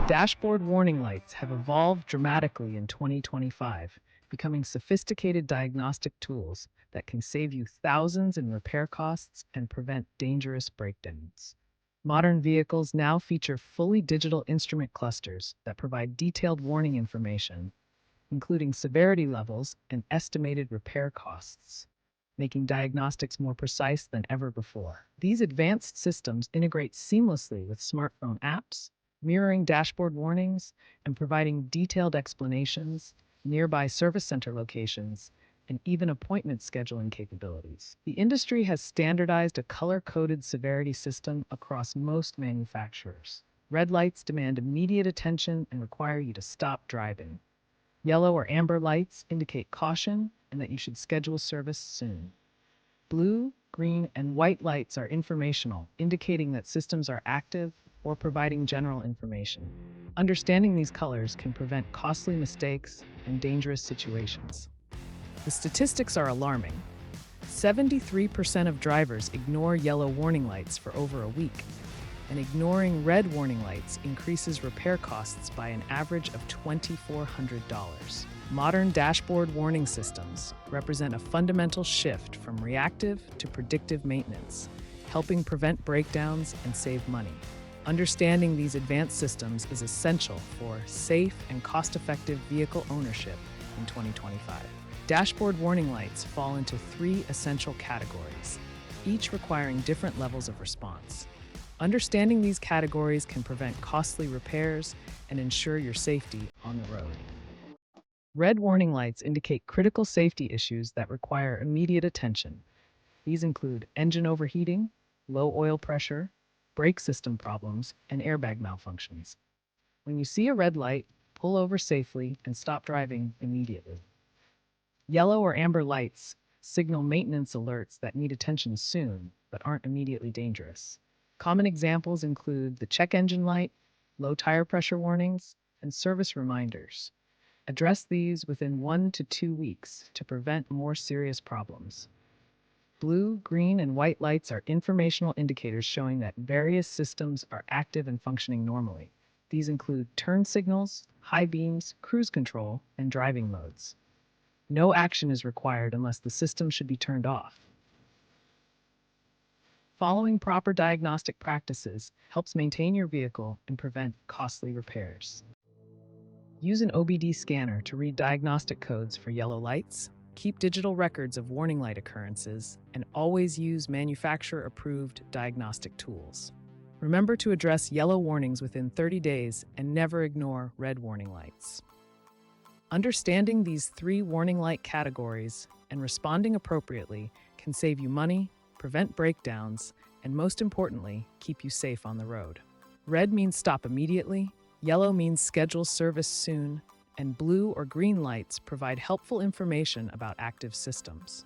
Dashboard warning lights have evolved dramatically in 2025, becoming sophisticated diagnostic tools that can save you thousands in repair costs and prevent dangerous breakdowns. Modern vehicles now feature fully digital instrument clusters that provide detailed warning information, including severity levels and estimated repair costs, making diagnostics more precise than ever before. These advanced systems integrate seamlessly with smartphone apps, mirroring dashboard warnings and providing detailed explanations, nearby service center locations, and even appointment scheduling capabilities. The industry has standardized a color-coded severity system across most manufacturers. Red lights demand immediate attention and require you to stop driving. Yellow or amber lights indicate caution and that you should schedule service soon. Blue, green, and white lights are informational, indicating that systems are active or providing general information. Understanding these colors can prevent costly mistakes and dangerous situations. The statistics are alarming. 73% of drivers ignore yellow warning lights for over a week, and ignoring red warning lights increases repair costs by an average of $2,400. Modern dashboard warning systems represent a fundamental shift from reactive to predictive maintenance, helping prevent breakdowns and save money. Understanding these advanced systems is essential for safe and cost-effective vehicle ownership in 2025. Dashboard warning lights fall into three essential categories, each requiring different levels of response. Understanding these categories can prevent costly repairs and ensure your safety on the road. Red warning lights indicate critical safety issues that require immediate attention. These include engine overheating, low oil pressure, brake system problems, and airbag malfunctions. When you see a red light, pull over safely and stop driving immediately. Yellow or amber lights signal maintenance alerts that need attention soon, but aren't immediately dangerous. Common examples include the check engine light, low tire pressure warnings, and service reminders. Address these within 1 to 2 weeks to prevent more serious problems. Blue, green, and white lights are informational indicators showing that various systems are active and functioning normally. These include turn signals, high beams, cruise control, and driving modes. No action is required unless the system should be turned off. Following proper diagnostic practices helps maintain your vehicle and prevent costly repairs. Use an OBD scanner to read diagnostic codes for yellow lights, keep digital records of warning light occurrences, and always use manufacturer-approved diagnostic tools. Remember to address yellow warnings within 30 days and never ignore red warning lights. Understanding these three warning light categories and responding appropriately can save you money, prevent breakdowns, and most importantly, keep you safe on the road. Red means stop immediately, yellow means schedule service soon, and blue or green lights provide helpful information about active systems.